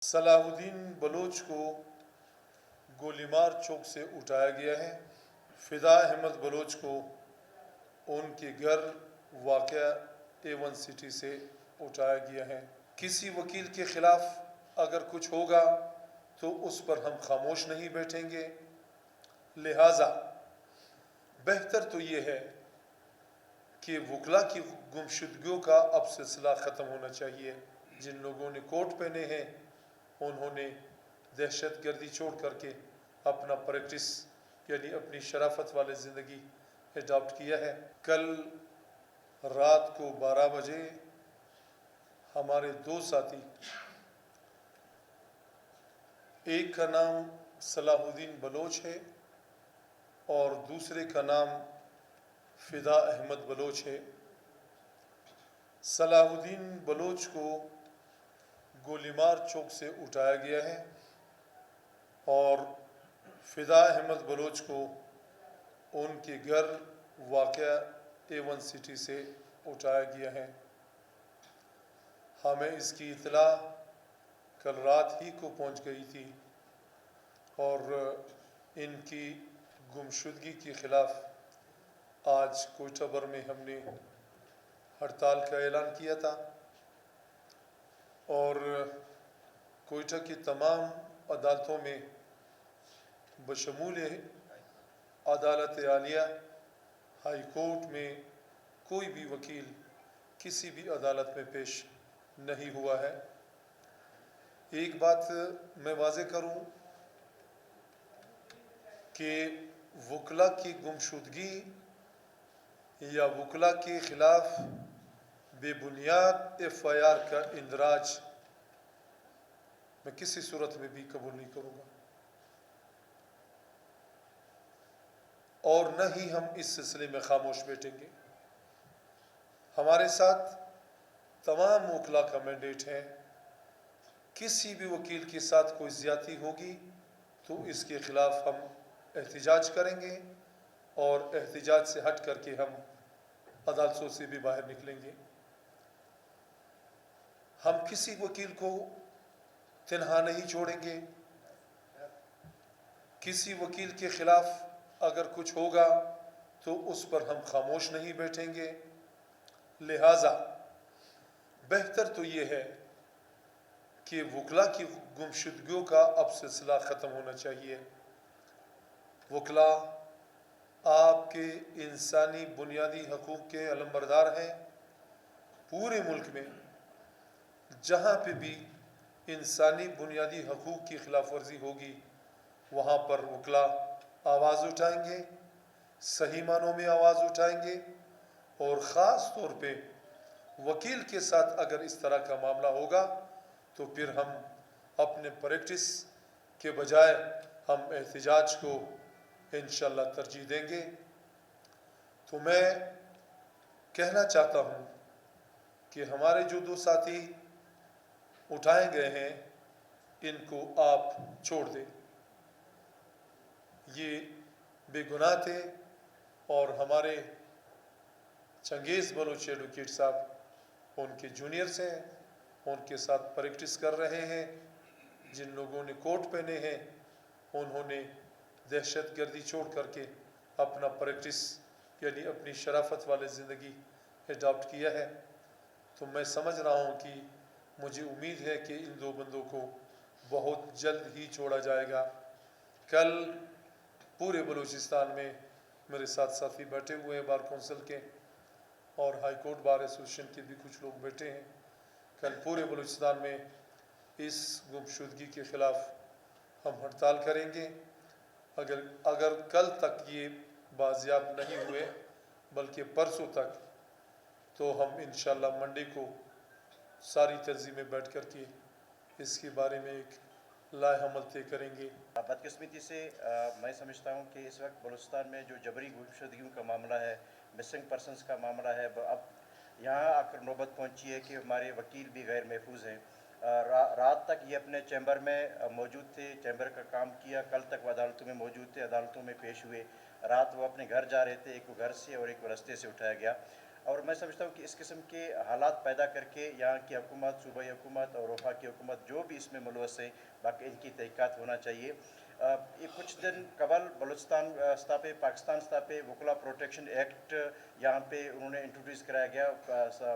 Salahuddin Bloch को गोलीमार चौक से उठाया गया है। फ़िदा अहमद बलोच को उनके घर वाक़या A1 सिटी से उठाया गया है। किसी वकील के ख़िलाफ़ अगर कुछ होगा तो उस पर हम खामोश नहीं बैठेंगे। लिहाजा बेहतर तो ये है कि वकला की गुमशुदगियों का अब सिलसिला ख़त्म होना चाहिए। जिन लोगों ने कोट पहने हैं उन्होंने दहशत गर्दी छोड़ करके अपना प्रैक्टिस यानी अपनी शराफत वाली ज़िंदगी एडॉप्ट किया है। कल रात को 12 बजे हमारे दो साथी, एक का नाम सलाहुद्दीन बलोच है और दूसरे का नाम फ़िदा अहमद बलोच है। सलाहुद्दीन बलोच को गोलीमार चौक से उठाया गया है और फ़िदा अहमद बलोच को उनके घर वाक़या A1 सिटी से उठाया गया है। हमें इसकी इत्तला कल रात ही को पहुंच गई थी और इनकी गुमशुदगी के ख़िलाफ़ आज कोयटा भर में हमने हड़ताल का ऐलान किया था और कोयटा की तमाम अदालतों में बशमूल अदालत आलिया, हाई कोर्ट में कोई भी वकील किसी भी अदालत में पेश नहीं हुआ है। एक बात मैं वाज़ेह करूं कि वकला की गुमशुदगी या वकला के ख़िलाफ़ बेबुनियाद FIR का इंदराज मैं किसी सूरत में भी कबूल नहीं करूँगा और न ही हम इस सिलसिले में खामोश बैठेंगे। हमारे साथ तमाम वकला का मैंडेट है। किसी भी वकील के साथ कोई ज़्यादती होगी तो इसके ख़िलाफ़ हम एहतिजाज करेंगे और एहतिजाज से हट करके हम अदालतों से भी बाहर निकलेंगे। हम किसी वकील को तन्हा नहीं छोड़ेंगे। किसी वकील के ख़िलाफ़ अगर कुछ होगा तो उस पर हम खामोश नहीं बैठेंगे। लिहाजा बेहतर तो ये है कि वकला की गुमशुदगियों का अब सिलसिला ख़त्म होना चाहिए। वकला आपके इंसानी बुनियादी हकूक़ के अलमबरदार हैं। पूरे मुल्क में जहाँ पे भी इंसानी बुनियादी हकूक़ की ख़िलाफ़ वर्जी होगी वहाँ पर वकला आवाज़ उठाएंगे, सही मानों में आवाज़ उठाएंगे और ख़ास तौर पे वकील के साथ अगर इस तरह का मामला होगा तो फिर हम अपने प्रैक्टिस के बजाय हम एहतिजाज को इंशाअल्लाह तरजीह देंगे। तो मैं कहना चाहता हूँ कि हमारे जो दो साथी उठाए गए हैं इनको आप छोड़ दें। ये बेगुनाह थे और हमारे चंगेज़ बलोच एडवोकेट साहब उनके जूनियर्स हैं, उनके साथ प्रैक्टिस कर रहे हैं। जिन लोगों ने कोट पहने हैं उन्होंने दहशत गर्दी छोड़ करके अपना प्रैक्टिस यानी अपनी शराफत वाली ज़िंदगी एडॉप्ट किया है। तो मैं समझ रहा हूँ कि मुझे उम्मीद है कि इन दो बंदों को बहुत जल्द ही छोड़ा जाएगा। कल पूरे बलूचिस्तान में मेरे साथ साथी बैठे हुए हैं बार कौंसिल के और हाई कोर्ट बार एसोसिएशन के भी कुछ लोग बैठे हैं। कल पूरे बलूचिस्तान में इस गुमशुदगी के ख़िलाफ़ हम हड़ताल करेंगे। अगर कल तक ये बाजियाब नहीं हुए बल्कि परसों तक तो हम इंशाअल्लाह मंडे को सारी तंजीमें बैठ कर के इसके बारे में एक लाएहमल तय करेंगे। बदकिस्मती से मैं समझता हूँ कि इस वक्त बलूचिस्तान में जो जबरी गुमशुदगियों का मामला है, मिसिंग पर्सनस का मामला है, अब यहाँ आकर नौबत पहुँची है कि हमारे वकील भी गैर महफूज हैं। रात तक ये अपने चैम्बर में मौजूद थे, चैम्बर का काम किया। कल तक वो अदालतों में मौजूद थे, अदालतों में पेश हुए। रात वो अपने घर जा रहे थे, एक को घर से और एक को रास्ते से उठाया गया। اور میں سمجھتا ہوں کہ اس قسم کے حالات پیدا کر کے یہاں کی حکومت، صوبائی حکومت اور وفاقی حکومت جو بھی اس میں ملوث ہے، باقی ان کی تحقیقات ہونا چاہیے۔ یہ کچھ دن قبل بلوچستان سطح پاکستان سطح پہ وکلا پروٹیکشن ایکٹ یہاں پہ انہوں نے انٹروڈیوس کرایا گیا،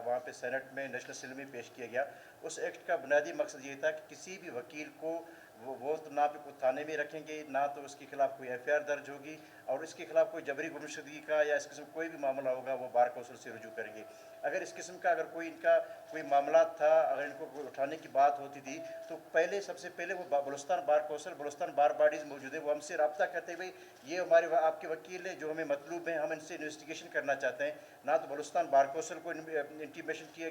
وہاں پہ سینٹ میں نیشنل اسمبلی میں پیش کیا گیا۔ اس ایکٹ کا بنیادی مقصد یہ تھا کہ کسی بھی وکیل کو وہ نہ پہ کوئی تھانے میں رکھیں گے، نہ تو اس کے خلاف کوئی ایف آئی آر درج ہوگی، اور اس کے خلاف کوئی جبری گمشدگی کا یا اس قسم کوئی بھی معاملہ ہوگا وہ بار کونسل سے رجوع کریں گے۔ اگر اس قسم کا اگر کوئی ان کا کوئی معاملات تھا، اگر ان کو کوئی اٹھانے کی بات ہوتی تھی تو پہلے سب سے پہلے وہ بلوچستان بار کونسل، بلوچستان بار باڈیز موجود ہے، وہ ہم سے رابطہ کرتے ہوئے یہ ہمارے آپ کے وکیل ہیں جو ہمیں مطلوب ہیں، ہم ان سے انویسٹیگیشن کرنا چاہتے ہیں۔ نہ تو بلوچستان بار کونسل کو انٹیمیٹ کیا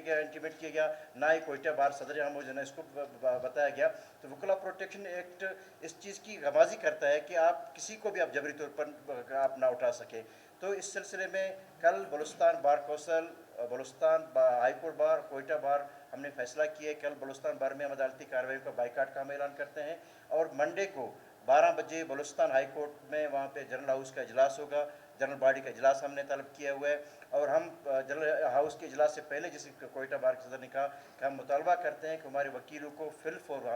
گیا، نہ ہی کوئٹہ بار صدر جہاں موجود ہے اس کو بتایا گیا۔ تو وکلا پروٹیکشن ایکٹ اس چیز کی غمازی کرتا ہے کہ آپ کسی کو بھی آپ جبری طور پر آپ نہ اٹھا سکیں۔ تو اس سلسلے میں کل Balochistan bar council, Balochistan high court bar, Quetta bar ہم نے فیصلہ کیا ہے کل بلوچستان بار میں ہم عدالتی کارروائی کا بائیکاٹ کا ہم اعلان کرتے ہیں، اور منڈے کو 12 بجے بلوچستان ہائی کورٹ میں وہاں پہ جنرل ہاؤس کا اجلاس ہوگا، جنرل باڈی کا اجلاس ہم نے طلب کیا ہوا ہے، اور ہم جنرل ہاؤس کے اجلاس سے پہلے جیسے کوئٹہ بار کے صدر نے کہا کہ ہم مطالبہ کرتے ہیں کہ ہمارے وکیلوں کو فی الفور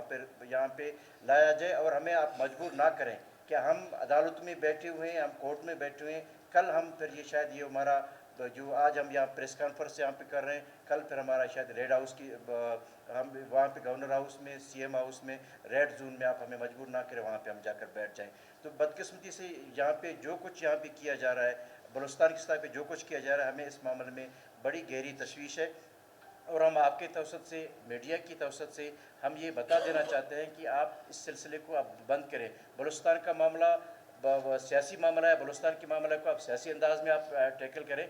یہاں پہ لایا جائے، اور ہمیں آپ مجبور نہ کریں کہ ہم عدالت میں بیٹھے ہوئے ہیں، ہم کورٹ میں بیٹھے ہوئے ہیں، کل ہم پھر یہ شاید یہ ہمارا جو آج ہم یہاں پریس کانفرنس یہاں پہ کر رہے ہیں، کل پھر ہمارا شاید ریڈ ہاؤس کی ہم وہاں پہ گورنر ہاؤس میں، سی ایم ہاؤس میں، ریڈ زون میں آپ ہمیں مجبور نہ کریں، وہاں پہ ہم جا کر بیٹھ جائیں۔ تو بدقسمتی سے یہاں پہ جو کچھ یہاں پہ کیا جا رہا ہے، بلوچستان کی سطح پہ جو کچھ کیا جا رہا ہے، ہمیں اس معاملے میں بڑی گہری تشویش ہے، اور ہم آپ کے توسط سے، میڈیا کی توسط سے ہم یہ بتا دینا چاہتے ہیں کہ آپ اس سلسلے کو آپ بند کریں۔ بلوچستان کا معاملہ سیاسی معاملہ ہے، بلوچستان کے معاملے کو آپ سیاسی انداز میں آپ ٹیکل کریں،